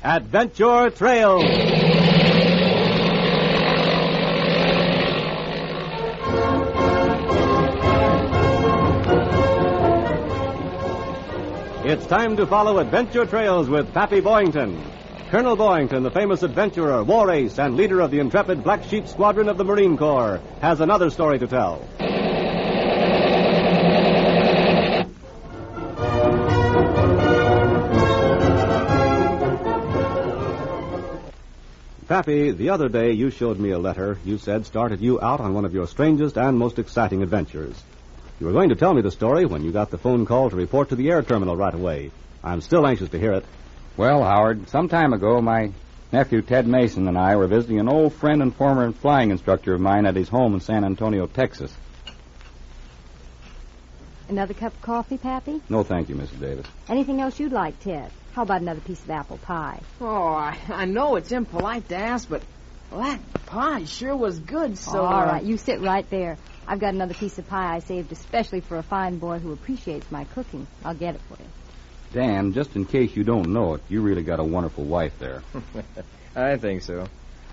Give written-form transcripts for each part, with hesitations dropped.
Adventure Trails. It's time to follow Adventure Trails with Pappy Boyington. Colonel Boyington, the famous adventurer, war ace, and leader of the intrepid Black Sheep Squadron of the Marine Corps, has another story to tell. Pappy, the other day you showed me a letter you said started you out on one of your strangest and most exciting adventures. You were going to tell me the story when you got the phone call to report to the air terminal right away. I'm still anxious to hear it. Well, Howard, some time ago, my nephew Ted Mason and I were visiting an old friend and former flying instructor of mine at his home in San Antonio, Texas. Another cup of coffee, Pappy? No, thank you, Mrs. Davis. Anything else you'd like, Ted? How about another piece of apple pie? Oh, I know it's impolite to ask, but that pie sure was good, so... All right, you sit right there. I've got another piece of pie I saved especially for a fine boy who appreciates my cooking. I'll get it for you. Dan, just in case you don't know it, you really got a wonderful wife there. I think so.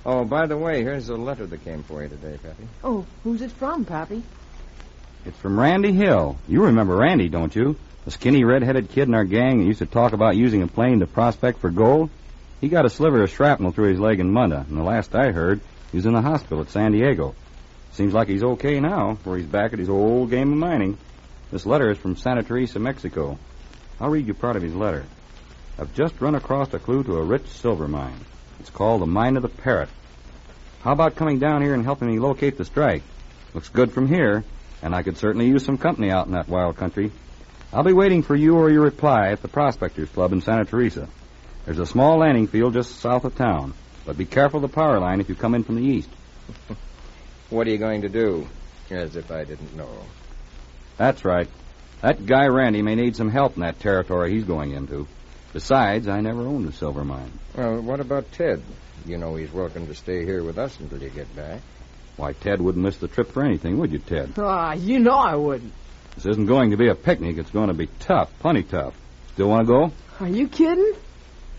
Oh, by the way, here's a letter that came for you today, Pappy. Oh, who's it from, Pappy? It's from Randy Hill. You remember Randy, don't you? The skinny, red-headed kid in our gang that used to talk about using a plane to prospect for gold. He got a sliver of shrapnel through his leg in Munda, and the last I heard, he was in the hospital at San Diego. Seems like he's okay now, where he's back at his old game of mining. This letter is from Santa Teresa, Mexico. I'll read you part of his letter. I've just run across a clue to a rich silver mine. It's called the Mine of the Parrot. How about coming down here and helping me locate the strike? Looks good from here, and I could certainly use some company out in that wild country. I'll be waiting for you or your reply at the Prospectors Club in Santa Teresa. There's a small landing field just south of town, but be careful of the power line if you come in from the east. What are you going to do? As if I didn't know. That's right. That guy Randy may need some help in that territory he's going into. Besides, I never owned a silver mine. Well, what about Ted? You know he's welcome to stay here with us until you get back. Why, Ted wouldn't miss the trip for anything, would you, Ted? You know I wouldn't. This isn't going to be a picnic. It's going to be tough, plenty tough. Still want to go? Are you kidding?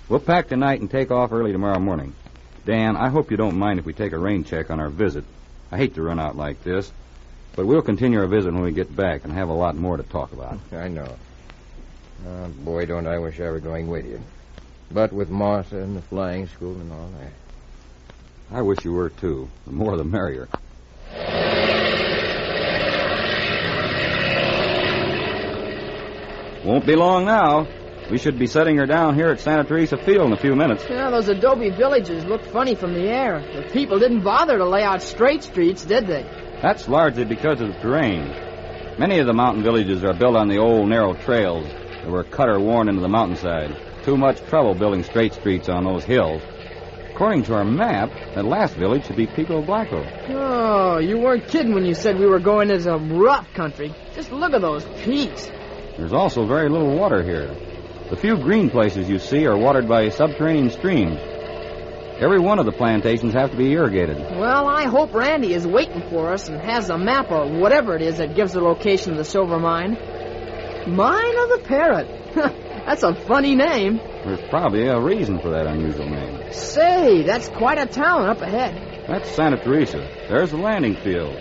We'll pack tonight and take off early tomorrow morning. Dan, I hope you don't mind if we take a rain check on our visit. I hate to run out like this, but we'll continue our visit when we get back and have a lot more to talk about. I know. Oh, boy, don't I wish I were going with you. But with Martha and the flying school and all that. I wish you were, too. The more the merrier. Won't be long now. We should be setting her down here at Santa Teresa Field in a few minutes. Yeah, those adobe villages look funny from the air. The people didn't bother to lay out straight streets, did they? That's largely because of the terrain. Many of the mountain villages are built on the old narrow trails that were cut or worn into the mountainside. Too much trouble building straight streets on those hills. According to our map, that last village should be Pico Blanco. Oh, you weren't kidding when you said we were going into some rough country. Just look at those peaks. There's also very little water here. The few green places you see are watered by subterranean streams. Every one of the plantations have to be irrigated. Well, I hope Randy is waiting for us and has a map or whatever it is that gives the location of the silver mine. Mine of the Parrot. That's a funny name. There's probably a reason for that unusual name. Say, that's quite a town up ahead. That's Santa Teresa. There's the landing field.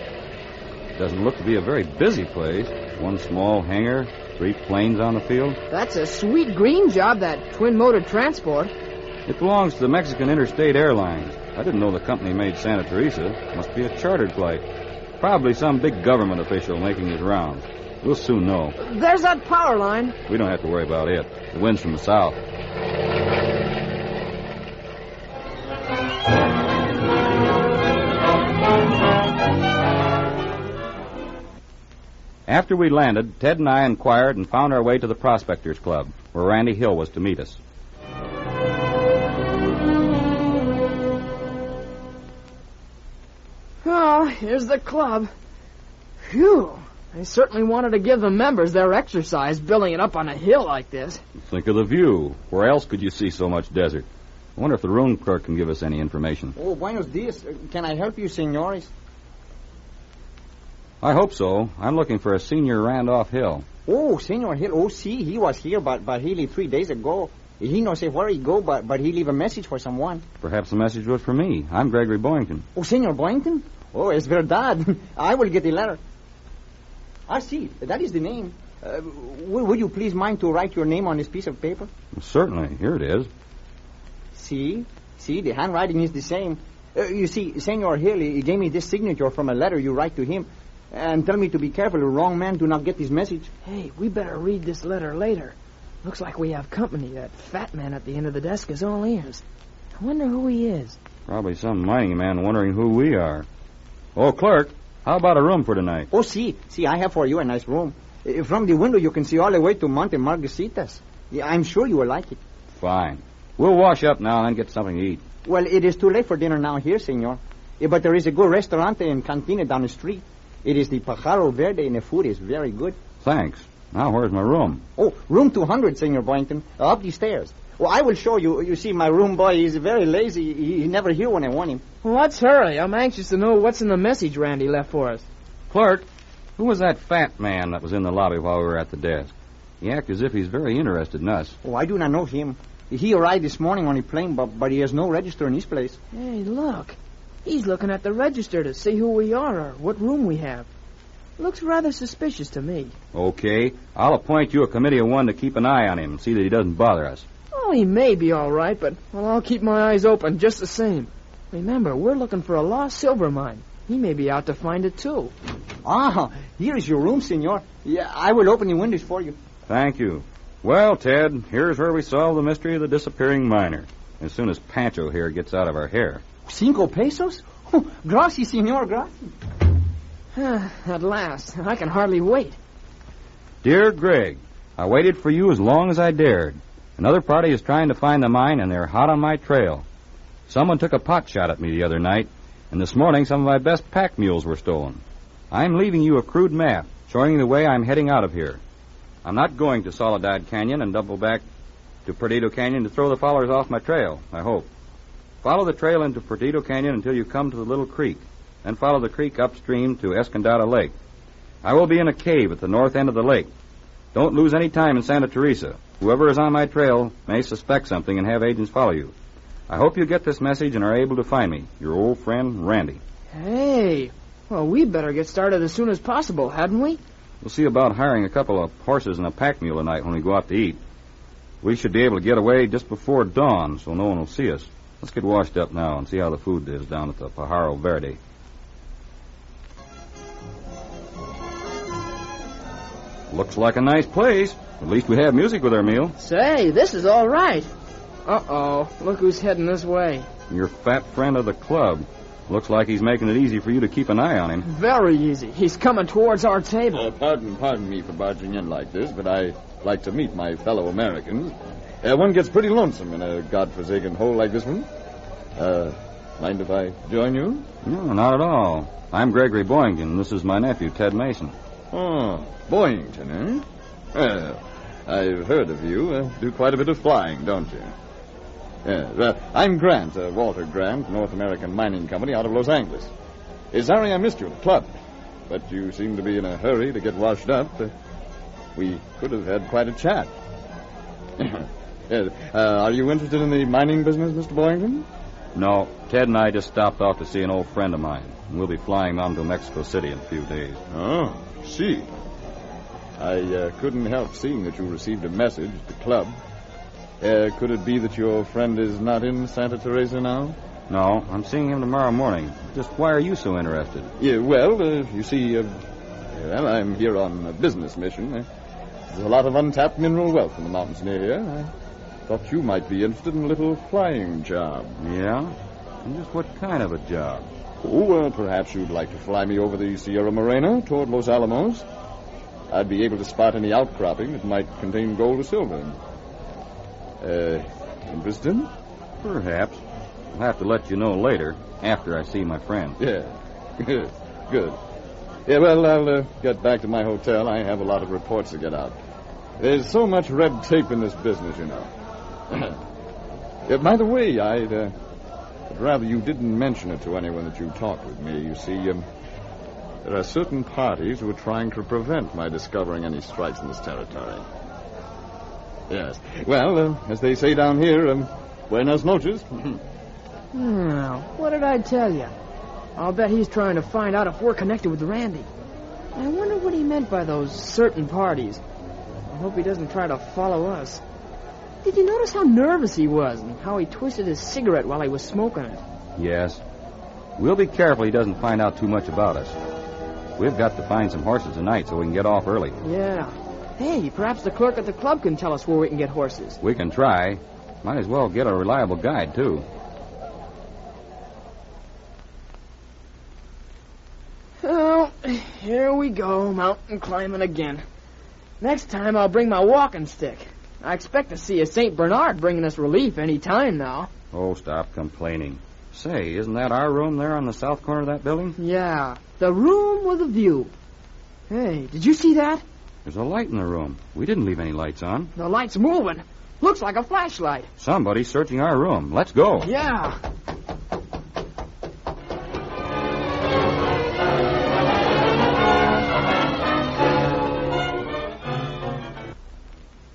Doesn't look to be a very busy place. One small hangar, 3 planes on the field. That's a sweet green job, that twin-motor transport. It belongs to the Mexican Interstate Airlines. I didn't know the company made Santa Teresa. Must be a chartered flight. Probably some big government official making his rounds. We'll soon know. There's that power line. We don't have to worry about it. The wind's from the south. After we landed, Ted and I inquired and found our way to the Prospectors Club, where Randy Hill was to meet us. Oh, here's the club. Phew. They certainly wanted to give the members their exercise building it up on a hill like this. Think of the view. Where else could you see so much desert? I wonder if the room clerk can give us any information. Oh, buenos dias. Can I help you, senores? I hope so. I'm looking for a Senior Randolph Hill. Oh, Senor Hill. Oh, see, he was here, but he left 3 days ago. He no say where he go, but he leave a message for someone. Perhaps the message was for me. I'm Gregory Boynton. Oh, Senor Boynton? Oh, es verdad. I will get the letter. Ah, see, that is the name. Would you please mind to write your name on this piece of paper? Certainly. Here it is. See, the handwriting is the same. You see, Senor Hill, he gave me this signature from a letter you write to him, and tell me to be careful. The wrong man do not get this message. Hey, we better read this letter later. Looks like we have company. That fat man at the end of the desk is all ears. I wonder who he is. Probably some mining man wondering who we are. Oh, clerk, how about a room for tonight? Oh, see, I have for you a nice room. From the window, you can see all the way to Monte Margaritas. Yeah, I'm sure you will like it. Fine. We'll wash up now and get something to eat. Well, it is too late for dinner now here, senor. But there is a good restaurant and cantina down the street. It is the Pájaro Verde, and the food is very good. Thanks. Now, where's my room? Oh, room 200, Senor Boynton. Up the stairs. Well, I will show you. You see, my room boy is very lazy. He never hear when I want him. Well, let's hurry. I'm anxious to know what's in the message Randy left for us. Clerk, who was that fat man that was in the lobby while we were at the desk? He acts as if he's very interested in us. Oh, I do not know him. He arrived this morning on a plane, but he has no register in his place. Hey, look. He's looking at the register to see who we are or what room we have. Looks rather suspicious to me. Okay. I'll appoint you a committee of one to keep an eye on him and see that he doesn't bother us. Well, he may be all right, but I'll keep my eyes open just the same. Remember, we're looking for a lost silver mine. He may be out to find it, too. Ah, here is your room, senor. Yeah, I will open the windows for you. Thank you. Well, Ted, here's where we solve the mystery of the disappearing miner. As soon as Pancho here gets out of our hair. 5 pesos? Oh, gracias, senor, gracias. At last. I can hardly wait. Dear Greg, I waited for you as long as I dared. Another party is trying to find the mine, and they're hot on my trail. Someone took a pot shot at me the other night, and this morning some of my best pack mules were stolen. I'm leaving you a crude map showing the way I'm heading out of here. I'm not going to Soledad Canyon and double back to Perdido Canyon to throw the followers off my trail, I hope. Follow the trail into Perdido Canyon until you come to the little creek. Then follow the creek upstream to Escondida Lake. I will be in a cave at the north end of the lake. Don't lose any time in Santa Teresa. Whoever is on my trail may suspect something and have agents follow you. I hope you get this message and are able to find me. Your old friend, Randy. Hey, well, we better get started as soon as possible, hadn't we? We'll see about hiring a couple of horses and a pack mule tonight when we go out to eat. We should be able to get away just before dawn so no one will see us. Let's get washed up now and see how the food is down at the Pájaro Verde. Looks like a nice place. At least we have music with our meal. Say, this is all right. Uh-oh, look who's heading this way. Your fat friend of the club. Looks like he's making it easy for you to keep an eye on him. Very easy. He's coming towards our table. Pardon me for barging in like this, but I like to meet my fellow Americans. One gets pretty lonesome in a godforsaken hole like this one. Mind if I join you? No, not at all. I'm Gregory Boynton. This is my nephew, Ted Mason. Oh, Boynton, eh? Well, I've heard of you. Do quite a bit of flying, don't you? I'm Grant, Walter Grant, North American Mining Company out of Los Angeles. Sorry I missed you at the club, but you seem to be in a hurry to get washed up. We could have had quite a chat. Are you interested in the mining business, Mr. Boynton? No, Ted and I just stopped off to see an old friend of mine. And we'll be flying on to Mexico City in a few days. Oh, see. I couldn't help seeing that you received a message at the club. Could it be that your friend is not in Santa Teresa now? No, I'm seeing him tomorrow morning. Just why are you so interested? Yeah, well, you see, I'm here on a business mission. There's a lot of untapped mineral wealth in the mountains near here. I thought you might be interested in a little flying job. Yeah? And just what kind of a job? Oh, perhaps you'd like to fly me over the Sierra Morena toward Los Alamos. I'd be able to spot any outcropping that might contain gold or silver. Interested? Perhaps. I'll have to let you know later, after I see my friend. Yeah, good. Yeah, well, I'll get back to my hotel. I have a lot of reports to get out. There's so much red tape in this business, you know. By the way, I'd rather you didn't mention it to anyone that you talked with me. You see, there are certain parties who are trying to prevent my discovering any strikes in this territory. Yes. Well, as they say down here, buenas noches. Now, what did I tell you? I'll bet he's trying to find out if we're connected with Randy. I wonder what he meant by those certain parties. I hope he doesn't try to follow us. Did you notice how nervous he was and how he twisted his cigarette while he was smoking it? Yes. We'll be careful he doesn't find out too much about us. We've got to find some horses tonight so we can get off early. Yeah. Hey, perhaps the clerk at the club can tell us where we can get horses. We can try. Might as well get a reliable guide, too. Oh, here we go, mountain climbing again. Next time I'll bring my walking stick. I expect to see a St. Bernard bringing us relief any time now. Oh, stop complaining. Say, isn't that our room there on the south corner of that building? Yeah, the room with a view. Hey, did you see that? There's a light in the room. We didn't leave any lights on. The light's moving. Looks like a flashlight. Somebody's searching our room. Let's go. Yeah.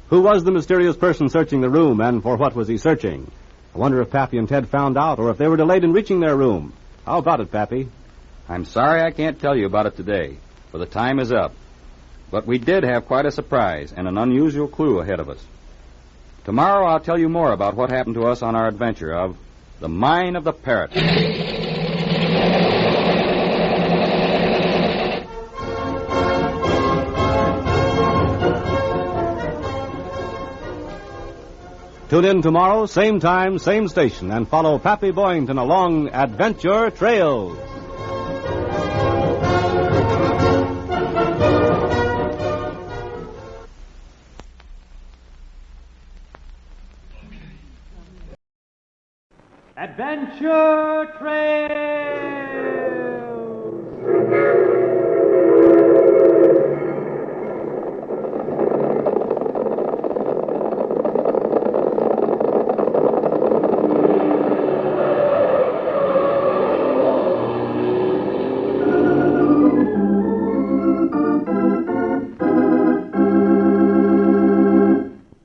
Who was the mysterious person searching the room, and for what was he searching? I wonder if Pappy and Ted found out, or if they were delayed in reaching their room. How about it, Pappy? I'm sorry I can't tell you about it today, for the time is up. But we did have quite a surprise and an unusual clue ahead of us. Tomorrow I'll tell you more about what happened to us on our adventure of the Mine of the Parrot. Tune in tomorrow, same time, same station, and follow Pappy Boyington along Adventure Trails. Adventure Trails!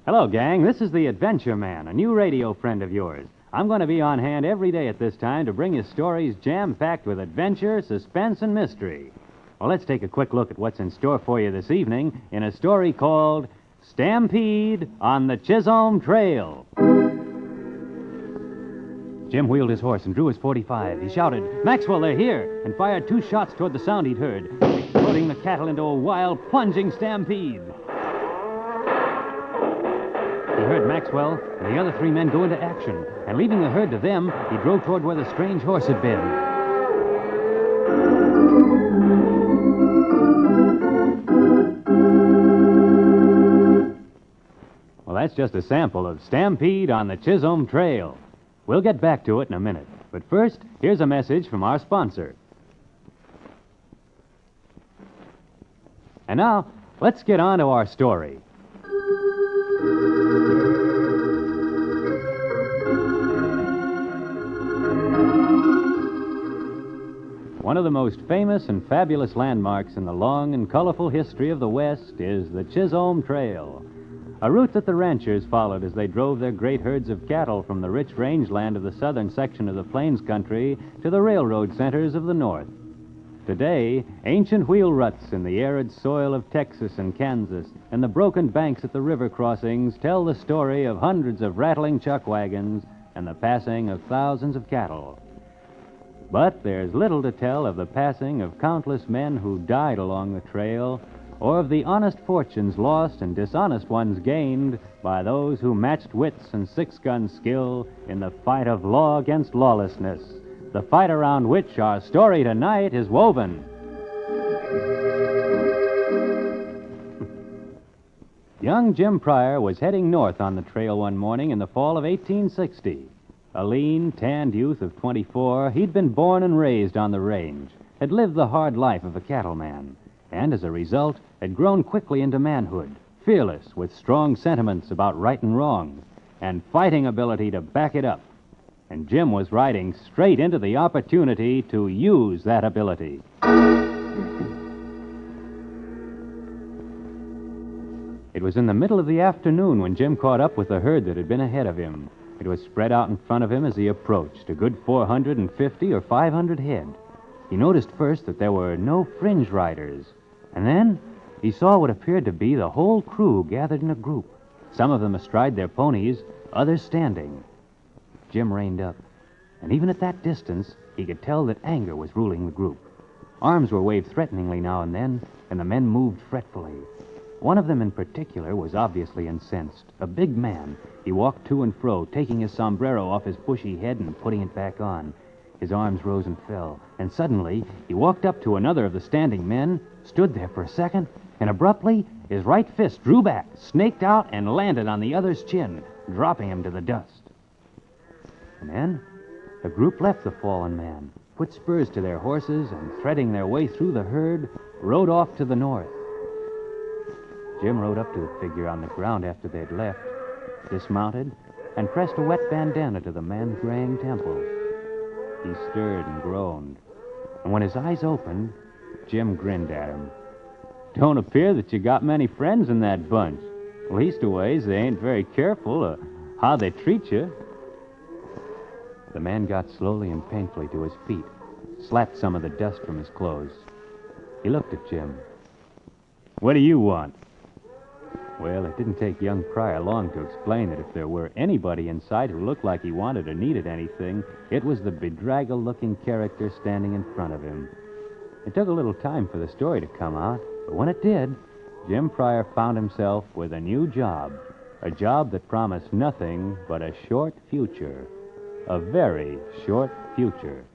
Hello, gang. This is the Adventure Man, a new radio friend of yours. I'm going to be on hand every day at this time to bring you stories jam-packed with adventure, suspense, and mystery. Well, let's take a quick look at what's in store for you this evening in a story called Stampede on the Chisholm Trail. Jim wheeled his horse and drew his .45. He shouted, "Maxwell, they're here!" and fired 2 shots toward the sound he'd heard, exploding the cattle into a wild, plunging stampede. He heard Maxwell and the other 3 men go into action, and leaving the herd to them, he drove toward where the strange horse had been. Well, that's just a sample of Stampede on the Chisholm Trail. We'll get back to it in a minute. But first, here's a message from our sponsor. And now, let's get on to our story. One of the most famous and fabulous landmarks in the long and colorful history of the West is the Chisholm Trail, a route that the ranchers followed as they drove their great herds of cattle from the rich rangeland of the southern section of the Plains country to the railroad centers of the north. Today, ancient wheel ruts in the arid soil of Texas and Kansas and the broken banks at the river crossings tell the story of hundreds of rattling chuck wagons and the passing of thousands of cattle. But there's little to tell of the passing of countless men who died along the trail, or of the honest fortunes lost and dishonest ones gained by those who matched wits and six-gun skill in the fight of law against lawlessness, the fight around which our story tonight is woven. Young Jim Pryor was heading north on the trail one morning in the fall of 1860. A lean, tanned youth of 24, he'd been born and raised on the range, had lived the hard life of a cattleman, and as a result, had grown quickly into manhood, fearless, with strong sentiments about right and wrong, and fighting ability to back it up. And Jim was riding straight into the opportunity to use that ability. It was in the middle of the afternoon when Jim caught up with the herd that had been ahead of him. It was spread out in front of him as he approached, a good 450 or 500 head. He noticed first that there were no fringe riders, and then he saw what appeared to be the whole crew gathered in a group, some of them astride their ponies, others standing. Jim reined up, and even at that distance, he could tell that anger was ruling the group. Arms were waved threateningly now and then, and the men moved fretfully. One of them in particular was obviously incensed. A big man. He walked to and fro, taking his sombrero off his bushy head and putting it back on. His arms rose and fell, and suddenly he walked up to another of the standing men, stood there for a second, and abruptly his right fist drew back, snaked out, and landed on the other's chin, dropping him to the dust. And then the group left the fallen man, put spurs to their horses, and threading their way through the herd, rode off to the north. Jim rode up to the figure on the ground after they'd left, dismounted, and pressed a wet bandana to the man's graying temples. He stirred and groaned, and when his eyes opened, Jim grinned at him. Don't appear that you got many friends in that bunch. Leastways, they ain't very careful of how they treat you. The man got slowly and painfully to his feet, slapped some of the dust from his clothes. He looked at Jim. What do you want? Well, it didn't take young Pryor long to explain that if there were anybody in sight who looked like he wanted or needed anything, it was the bedraggled-looking character standing in front of him. It took a little time for the story to come out, but when it did, Jim Pryor found himself with a new job, a job that promised nothing but a short future, a very short future.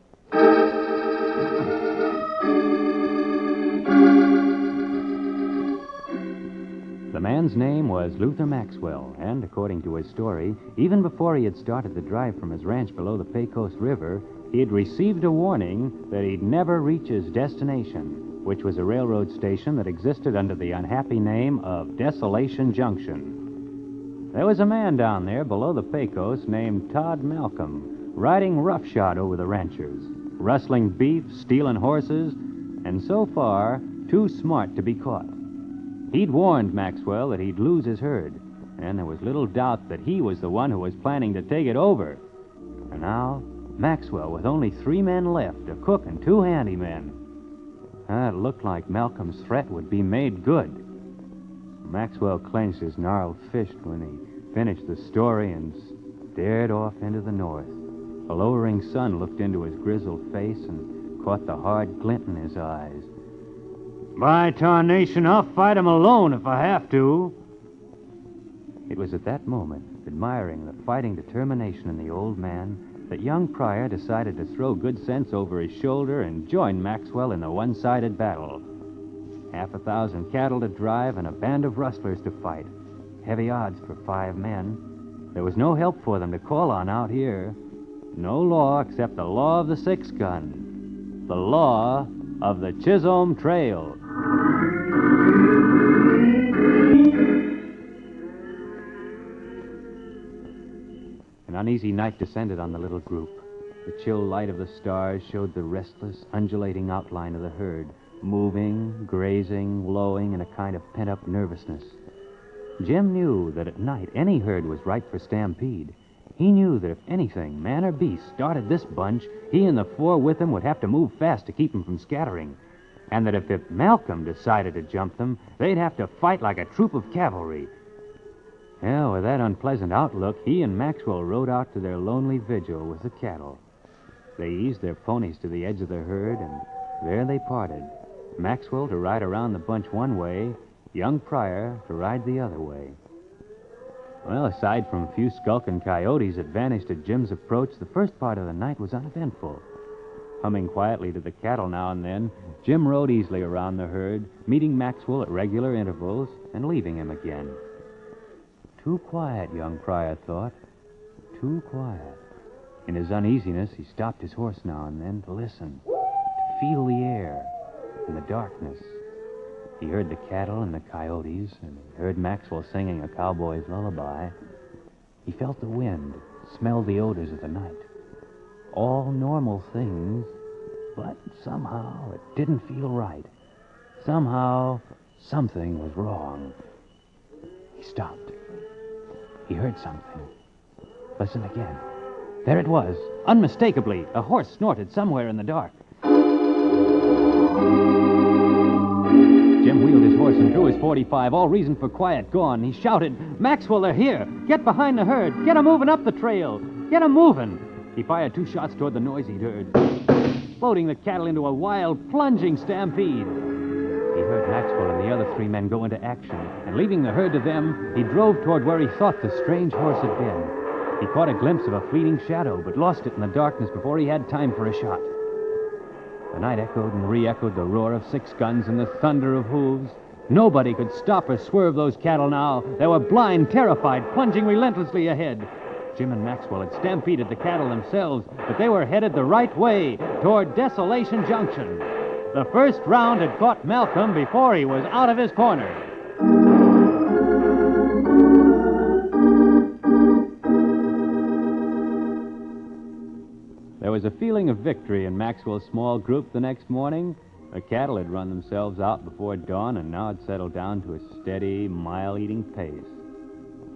The man's name was Luther Maxwell, and according to his story, even before he had started the drive from his ranch below the Pecos River, he had received a warning that he'd never reach his destination, which was a railroad station that existed under the unhappy name of Desolation Junction. There was a man down there below the Pecos named Todd Malcolm, riding roughshod over the ranchers, rustling beef, stealing horses, and so far, too smart to be caught. He'd warned Maxwell that he'd lose his herd, and there was little doubt that he was the one who was planning to take it over. And now, Maxwell, with only 3 men left, a cook and 2 handymen. It looked like Malcolm's threat would be made good. Maxwell clenched his gnarled fist when he finished the story and stared off into the north. A lowering sun looked into his grizzled face and caught the hard glint in his eyes. By tarnation, I'll fight him alone if I have to. It was at that moment, admiring the fighting determination in the old man, that young Pryor decided to throw good sense over his shoulder and join Maxwell in the one-sided battle. 1,000 cattle to drive and a band of rustlers to fight. Heavy odds for 5 men. There was no help for them to call on out here. No law except the law of the 6-gun. The law of the Chisholm Trail. An uneasy night descended on the little group. The chill light of the stars showed the restless, undulating outline of the herd, moving, grazing, lowing in a kind of pent-up nervousness. Jim knew that at night any herd was ripe for stampede. He knew that if anything, man or beast, started this bunch, he and the 4 with him would have to move fast to keep them from scattering. And that if Malcolm decided to jump them, they'd have to fight like a troop of cavalry. Well, with that unpleasant outlook, he and Maxwell rode out to their lonely vigil with the cattle. They eased their ponies to the edge of the herd, and there they parted. Maxwell to ride around the bunch one way, young Pryor to ride the other way. Well, aside from a few skulking coyotes that vanished at Jim's approach, the first part of the night was uneventful. Humming quietly to the cattle now and then, Jim rode easily around the herd, meeting Maxwell at regular intervals and leaving him again. Too quiet, young Pryor thought. Too quiet. In his uneasiness, he stopped his horse now and then to listen, to feel the air and the darkness. He heard the cattle and the coyotes, and he heard Maxwell singing a cowboy's lullaby. He felt the wind, smelled the odors of the night. All normal things, but somehow it didn't feel right. Somehow, something was wrong. He stopped. He heard something. Listen again. There it was, unmistakably. A horse snorted somewhere in the dark. Jim wheeled his horse and drew his .45, all reason for quiet gone. He shouted, "Maxwell, they're here! Get behind the herd! Get 'em moving up the trail! Get 'em moving!" He fired 2 shots toward the noise he'd heard, floating the cattle into a wild, plunging stampede. He heard Maxwell and the other 3 men go into action, and leaving the herd to them, he drove toward where he thought the strange horse had been. He caught a glimpse of a fleeting shadow, but lost it in the darkness before he had time for a shot. The night echoed and re-echoed the roar of 6 guns and the thunder of hooves. Nobody could stop or swerve those cattle now. They were blind, terrified, plunging relentlessly ahead. Jim and Maxwell had stampeded the cattle themselves, but they were headed the right way, toward Desolation Junction. The first round had caught Malcolm before he was out of his corner. There was a feeling of victory in Maxwell's small group the next morning. The cattle had run themselves out before dawn and now had settled down to a steady, mile-eating pace.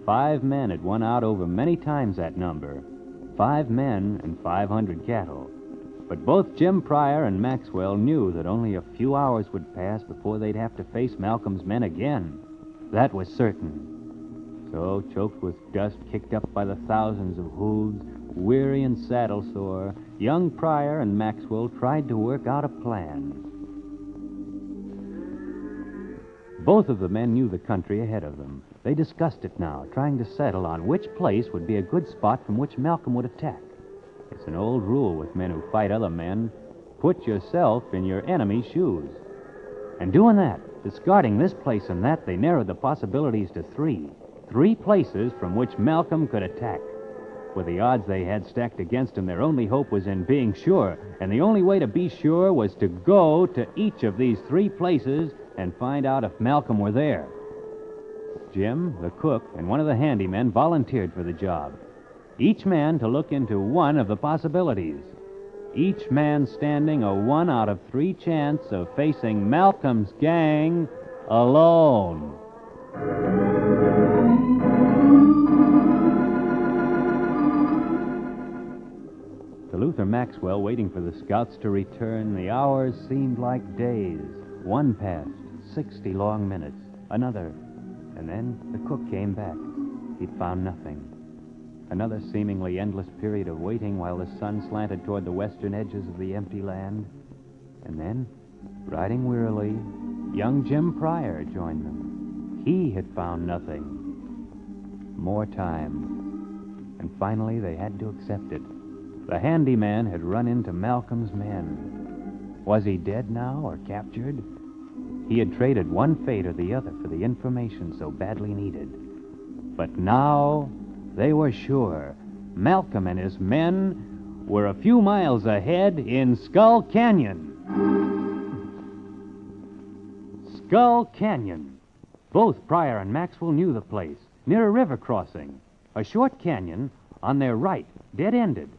5 men had won out over many times that number. 5 men and 500 cattle. But both Jim Pryor and Maxwell knew that only a few hours would pass before they'd have to face Malcolm's men again. That was certain. So, choked with dust kicked up by the thousands of hooves, weary and saddle-sore, young Pryor and Maxwell tried to work out a plan. Both of the men knew the country ahead of them. They discussed it now, trying to settle on which place would be a good spot from which Malcolm would attack. It's an old rule with men who fight other men. Put yourself in your enemy's shoes. And doing that, discarding this place and that, they narrowed the possibilities to 3. 3 places from which Malcolm could attack. With the odds they had stacked against him, their only hope was in being sure. And the only way to be sure was to go to each of these 3 places and find out if Malcolm were there. Jim, the cook, and one of the handymen volunteered for the job. Each man to look into one of the possibilities. Each man standing a 1 out of 3 chance of facing Malcolm's gang alone. To Luther Maxwell, waiting for the scouts to return, the hours seemed like days. 1 passed, 60 long minutes, another, and then the cook came back. He'd found nothing. Another seemingly endless period of waiting while the sun slanted toward the western edges of the empty land. And then, riding wearily, young Jim Pryor joined them. He had found nothing. More time. And finally, they had to accept it. The handyman had run into Malcolm's men. Was he dead now or captured? He had traded one fate or the other for the information so badly needed. But now they were sure Malcolm and his men were a few miles ahead in Skull Canyon. Skull Canyon. Both Pryor and Maxwell knew the place, near a river crossing. A short canyon on their right, dead-ended.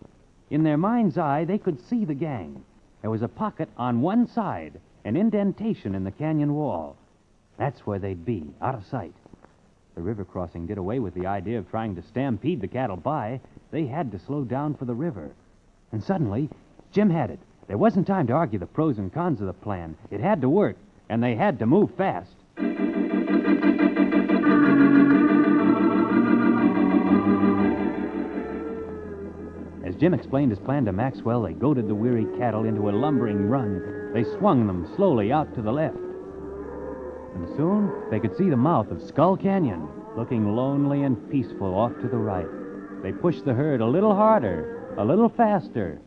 In their mind's eye, they could see the gang. There was a pocket on one side, an indentation in the canyon wall. That's where they'd be, out of sight. The river crossing did away with the idea of trying to stampede the cattle by. They had to slow down for the river. And suddenly, Jim had it. There wasn't time to argue the pros and cons of the plan. It had to work, and they had to move fast. As Jim explained his plan to Maxwell, they goaded the weary cattle into a lumbering run. They swung them slowly out to the left. And soon they could see the mouth of Skull Canyon, looking lonely and peaceful off to the right. They pushed the herd a little harder, a little faster,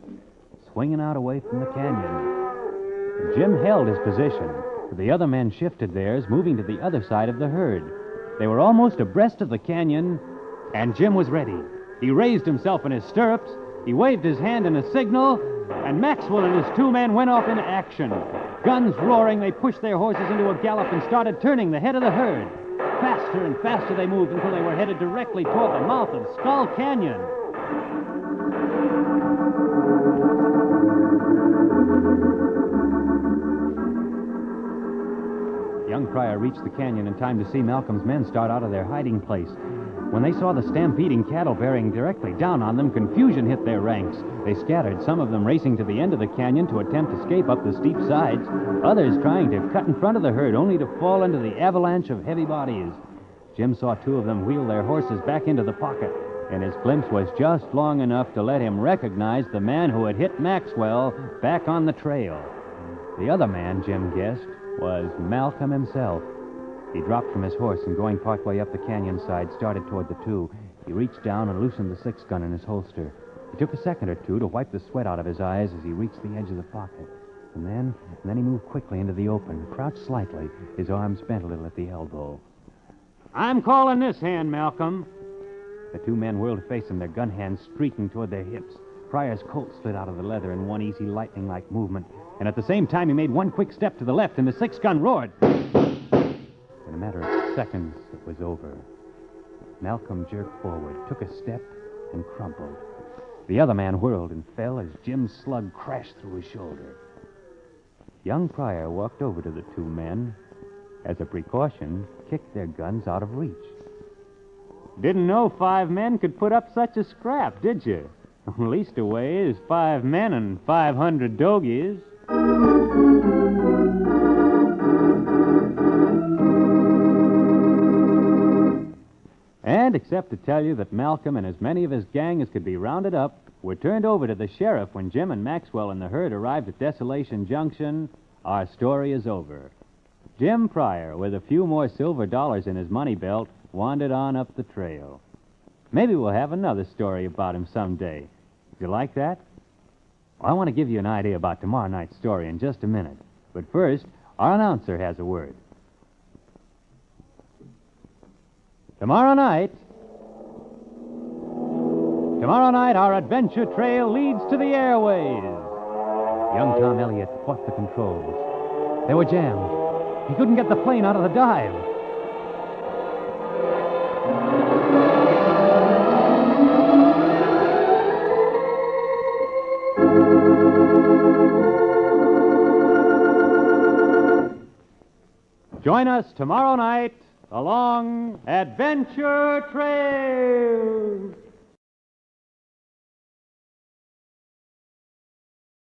swinging out away from the canyon. Jim held his position. The other men shifted theirs, moving to the other side of the herd. They were almost abreast of the canyon, and Jim was ready. He raised himself in his stirrups, he waved his hand in a signal, and Maxwell and his 2 men went off into action. Guns roaring, they pushed their horses into a gallop and started turning the head of the herd. Faster and faster they moved until they were headed directly toward the mouth of Skull Canyon. Young Pryor reached the canyon in time to see Malcolm's men start out of their hiding place. When they saw the stampeding cattle bearing directly down on them, confusion hit their ranks. They scattered, some of them racing to the end of the canyon to attempt escape up the steep sides, others trying to cut in front of the herd only to fall into the avalanche of heavy bodies. Jim saw two of them wheel their horses back into the pocket, and his glimpse was just long enough to let him recognize the man who had hit Maxwell back on the trail. The other man, Jim guessed, was Malcolm himself. He dropped from his horse and, going partway up the canyon side, started toward the two. He reached down and loosened the six-gun in his holster. It took a second or two to wipe the sweat out of his eyes as he reached the edge of the pocket. And then he moved quickly into the open, crouched slightly, his arms bent a little at the elbow. "I'm calling this hand, Malcolm." The two men whirled to face him, their gun hands streaking toward their hips. Pryor's Colt slid out of the leather in one easy, lightning-like movement, and at the same time he made one quick step to the left, and the six-gun roared. In a matter of seconds, it was over. Malcolm jerked forward, took a step, and crumpled. The other man whirled and fell as Jim's slug crashed through his shoulder. Young Pryor walked over to the two men. As a precaution, kicked their guns out of reach. "Didn't know 5 men could put up such a scrap, did you? Leastways, 5 men and 500 dogies." And except to tell you that Malcolm and as many of his gang as could be rounded up were turned over to the sheriff when Jim and Maxwell and the herd arrived at Desolation Junction, our story is over. Jim Pryor, with a few more silver dollars in his money belt, wandered on up the trail. Maybe we'll have another story about him someday. You like that? Well, I want to give you an idea about tomorrow night's story in just a minute. But first, our announcer has a word. Tomorrow night, our adventure trail leads to the airways. Young Tom Elliott fought the controls. They were jammed. He couldn't get the plane out of the dive. Join us tomorrow night along Adventure Trail.